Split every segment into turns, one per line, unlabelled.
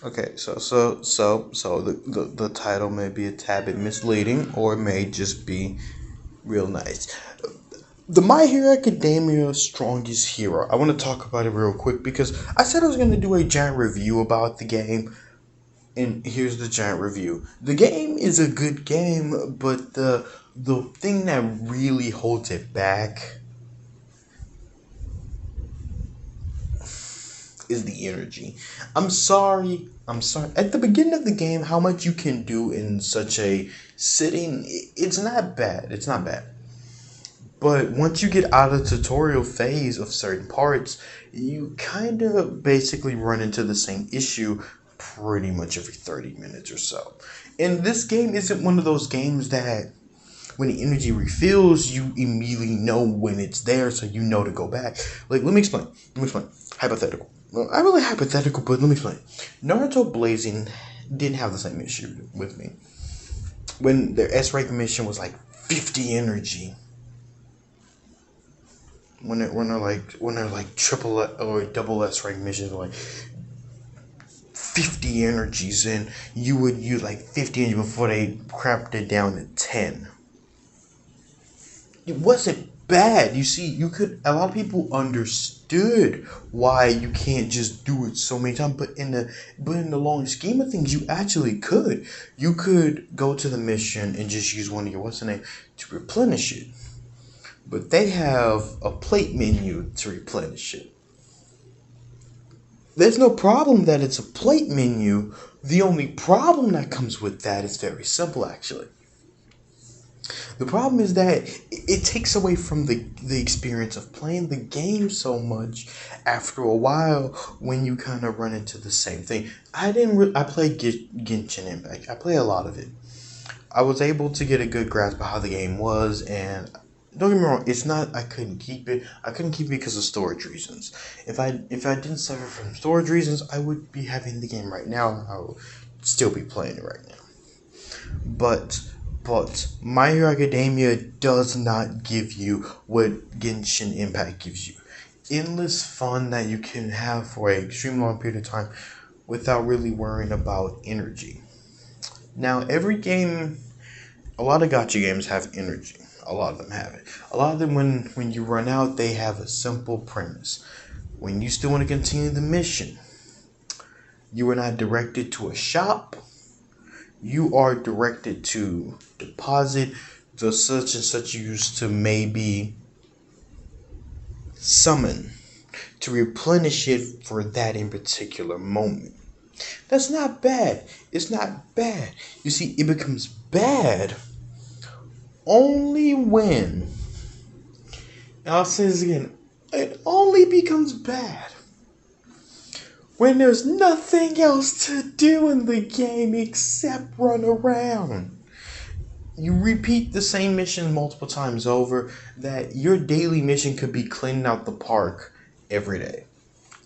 Okay, so the title may be a tad bit misleading, or it may just be real nice. The My Hero Academia Strongest Hero. I want to talk about it real quick because I said I was going to do a giant review about the game, and here's the giant review. The game is a good game, but the thing that really holds it back is the energy. I'm sorry. At the beginning of the game, how much you can do in such a sitting, it's not bad. It's not bad. But once you get out of the tutorial phase of certain parts, you kind of basically run into the same issue pretty much every 30 minutes or so. And this game isn't one of those games that when the energy refills, you immediately know when it's there, so you know to go back. Like, let me explain. Hypothetical. Well, not really hypothetical, but let me explain. Naruto Blazing didn't have the same issue with me. When their S rank mission was like 50 energy. When they're like triple or double S rank missions like 50 energies, and you would use like 50 energy before they cramped it down to 10. It wasn't bad. You see, a lot of people understood why you can't just do it so many times, but in the long scheme of things, you actually could. You could go to the mission and just use one of your to replenish it. But they have a plate menu to replenish it. There's no problem that it's a plate menu. The only problem that comes with that is very simple, actually. The problem is that it takes away from the experience of playing the game so much after a while when you kind of run into the same thing. I played Genshin Impact. I play a lot of it. I was able to get a good grasp of how the game was, and don't get me wrong, it's not I couldn't keep it. I couldn't keep it because of storage reasons. If I didn't suffer from storage reasons, I would be having the game right now. I would still be playing it right now. But My Hero Academia does not give you what Genshin Impact gives you. Endless fun that you can have for an extreme long period of time without really worrying about energy. Now, every game, a lot of gacha games have energy. A lot of them have it. A lot of them, when you run out, they have a simple premise. When you still want to continue the mission, you are not directed to a shop. You are directed to deposit the such and such you used to maybe summon to replenish it for that in particular moment. That's not bad. It's not bad. You see, it becomes bad only when, and I'll say this again, it only becomes bad when there's nothing else to do in the game except run around. You repeat the same mission multiple times over, that your daily mission could be cleaning out the park every day,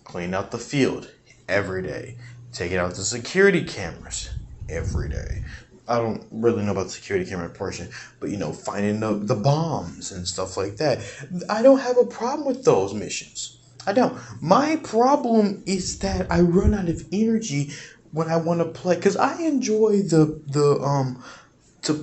cleaning out the field every day, taking out the security cameras every day. I don't really know about the security camera portion, but finding the bombs and stuff like that. I don't have a problem with those missions. I don't. My problem is that I run out of energy when I want to play, because I enjoy to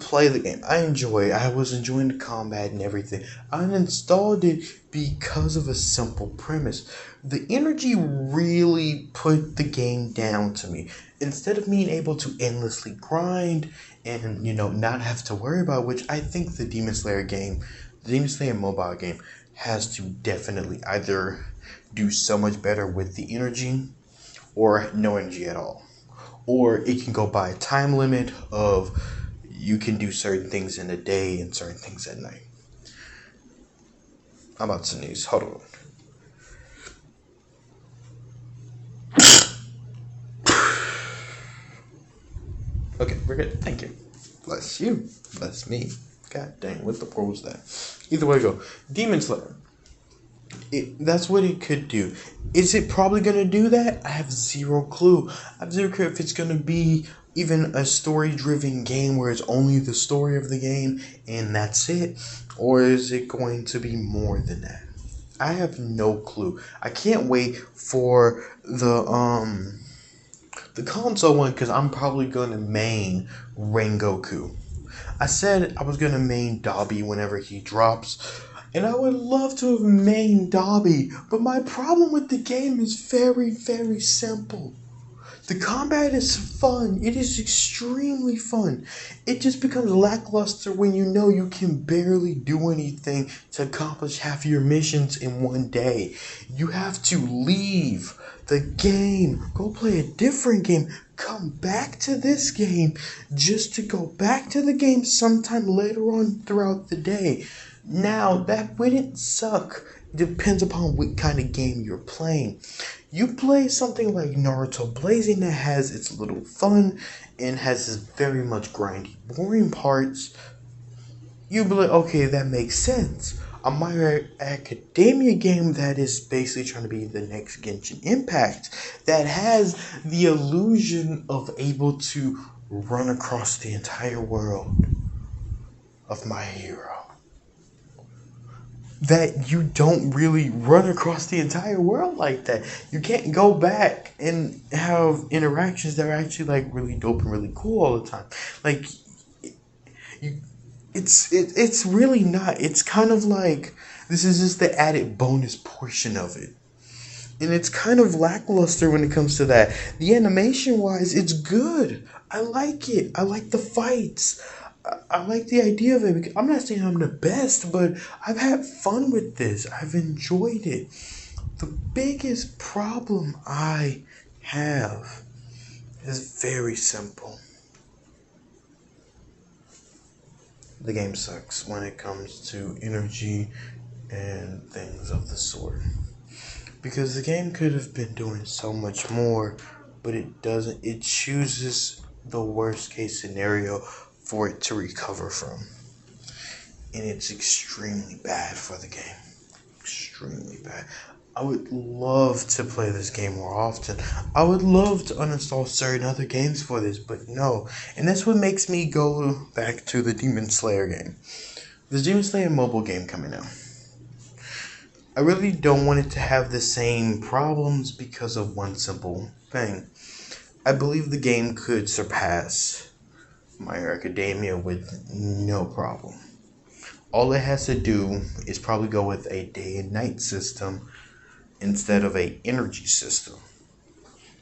play the game. I was enjoying the combat and everything. I uninstalled it because of a simple premise. The energy really put the game down to me. Instead of being able to endlessly grind and not have to worry about, which I think the Demon Slayer mobile game has to definitely either do so much better with the energy or no energy at all. Or it can go by a time limit of you can do certain things in a day and certain things at night. I'm about to sneeze. Hold on. Okay, we're good. Thank you. Bless you. Bless me. God dang, what the world was that? Either way go. Demon Slayer. That's what it could do. Is it probably going to do that? I have zero clue. I have zero clue if it's going to be even a story-driven game where it's only the story of the game and that's it. Or is it going to be more than that? I have no clue. I can't wait for the The console one, because I'm probably going to main Rengoku. I said I was going to main Dobby whenever he drops, and I would love to have main Dobby, but my problem with the game is very, very simple. The combat is fun. It is extremely fun. It just becomes lackluster when you know you can barely do anything to accomplish half your missions in one day. You have to leave the game, go play a different game, come back to this game just to go back to the game sometime later on throughout the day. Now, that wouldn't suck. Depends upon what kind of game you're playing. You play something like Naruto Blazing that has its little fun and has its very much grindy, boring parts. You be like, okay, that makes sense. A My Hero Academia game that is basically trying to be the next Genshin Impact, that has the illusion of able to run across the entire world of My Hero. That you don't really run across the entire world like that. You can't go back and have interactions that are actually like really dope and really cool all the time. Like, you, it's really not. It's kind of like this is just the added bonus portion of it. And it's kind of lackluster when it comes to that. The animation wise, it's good. I like it. I like the fights. I like the idea of it. Because I'm not saying I'm the best, but I've had fun with this. I've enjoyed it. The biggest problem I have is very simple. The game sucks when it comes to energy and things of the sort. Because the game could have been doing so much more, but it doesn't. It chooses the worst case scenario for it to recover from. And it's extremely bad for the game. Extremely bad. I would love to play this game more often. I would love to uninstall certain other games for this, but no. And that's what makes me go back to the Demon Slayer game. There's Demon Slayer mobile game coming out. I really don't want it to have the same problems because of one simple thing. I believe the game could surpass My Hero Academia with no problem. All it has to do is probably go with a day and night system instead of a energy system.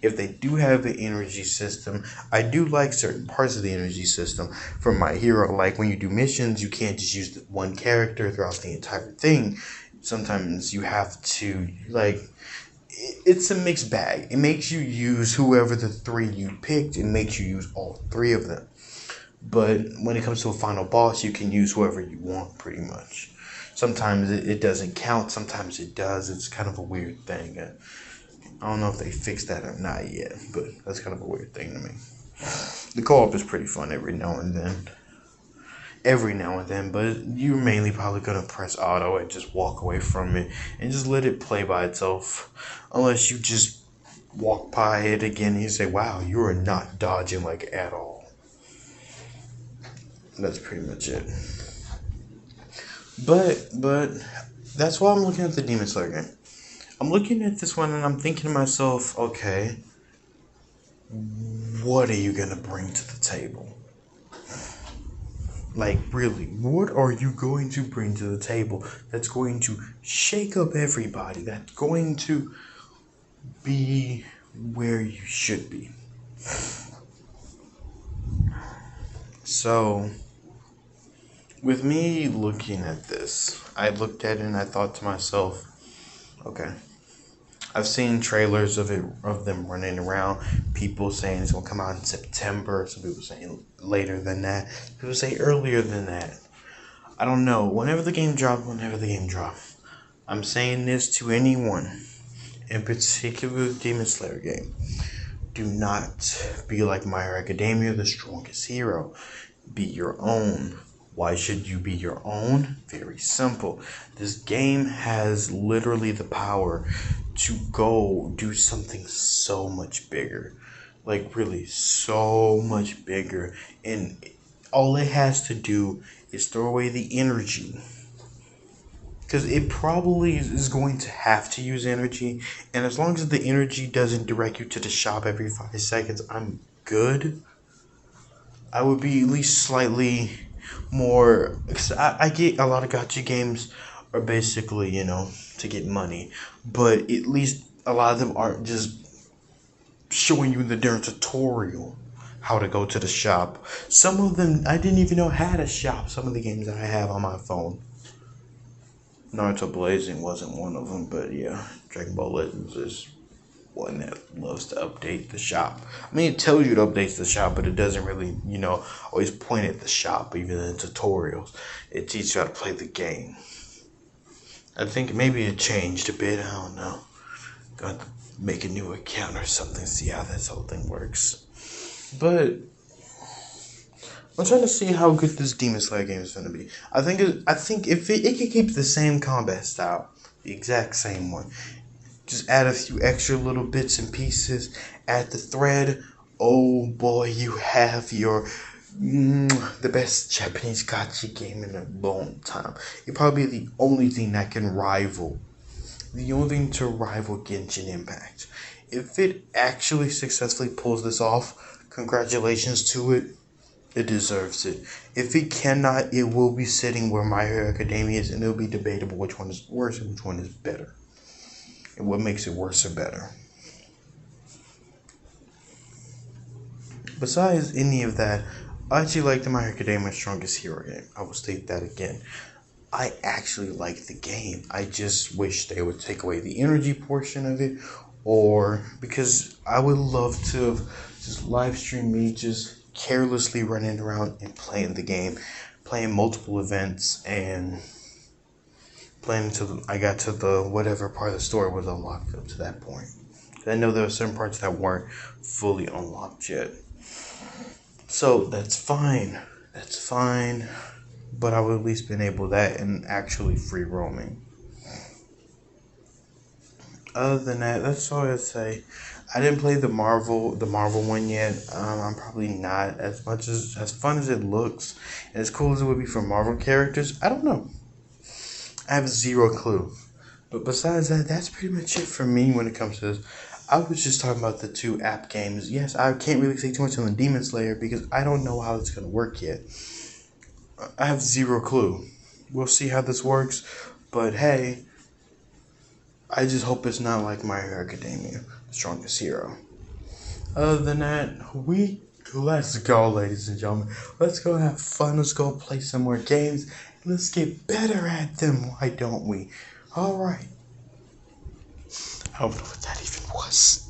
If they do have an energy system, I do like certain parts of the energy system from My Hero. Like when you do missions, you can't just use one character throughout the entire thing. Sometimes you have to, like, it's a mixed bag. It makes you use whoever the three you picked. It makes you use all three of them. But when it comes to a final boss, you can use whoever you want, pretty much. Sometimes it doesn't count. Sometimes it does. It's kind of a weird thing. I don't know if they fixed that or not yet, but that's kind of a weird thing to me. The co-op is pretty fun every now and then. But you're mainly probably going to press auto and just walk away from it and just let it play by itself. Unless you just walk by it again and you say, wow, you are not dodging like at all. That's pretty much it. But that's why I'm looking at the Demon Slayer game. I'm looking at this one and I'm thinking to myself, okay, what are you gonna bring to the table? Like, really, what are you going to bring to the table that's going to shake up everybody, that's going to be where you should be? So, with me looking at this, I looked at it and I thought to myself, okay, I've seen trailers of them running around, people saying it's going to come out in September, some people saying later than that, people say earlier than that. I don't know, whenever the game drops. I'm saying this to anyone, in particular the Demon Slayer game. Do not be like My Hero Academia, the strongest hero. Be your own. Why should you be your own? Very simple. This game has literally the power to go do something so much bigger. Like, really, so much bigger. And all it has to do is throw away the energy because it probably is going to have to use energy, and as long as the energy doesn't direct you to the shop every 5 seconds, I'm good. I would be at least slightly more. 'Cause I get a lot of gacha games are basically, to get money, but at least a lot of them aren't just showing you in the damn tutorial how to go to the shop. Some of them I didn't even know had a shop. Some of the games that I have on my phone. Naruto Blazing wasn't one of them, but yeah, Dragon Ball Legends is one that loves to update the shop. I mean, it tells you it updates the shop, but it doesn't really, always point at the shop, even in tutorials. It teaches you how to play the game. I think maybe it changed a bit, I don't know. Got to make a new account or something, see how this whole thing works. But I'm trying to see how good this Demon Slayer game is going to be. I think if it can keep the same combat style, the exact same one, just add a few extra little bits and pieces, add the thread. Oh boy, you have your the best Japanese gacha game in a long time. It'll probably be the only thing that can rival, the only thing to rival Genshin Impact. If it actually successfully pulls this off, congratulations to it. It deserves it. If it cannot, it will be sitting where My Hero Academia is, and it'll be debatable which one is worse and which one is better, and what makes it worse or better. Besides any of that, I actually like the My Hero Academia Strongest Hero game. I will state that again. I actually like the game. I just wish they would take away the energy portion of it, or because I would love to just live stream me just carelessly running around and playing the game, playing multiple events, and playing until I got to the whatever part of the story was unlocked up to that point. I know there were certain parts that weren't fully unlocked yet. So that's fine. That's fine. But I would at least been able that and actually free roaming. Other than that, that's all I'd say. I didn't play the Marvel one yet. I'm probably not as fun as it looks and as cool as it would be for Marvel characters. I don't know. I have zero clue. But besides that, that's pretty much it for me when it comes to this. I was just talking about the two app games. Yes, I can't really say too much on the Demon Slayer because I don't know how it's going to work yet. I have zero clue. We'll see how this works. But hey, I just hope it's not like My Hero Academia, the Strongest Hero. Other than that, let's go, ladies and gentlemen. Let's go have fun. Let's go play some more games. Let's get better at them. Why don't we? All right. I don't know what that even was.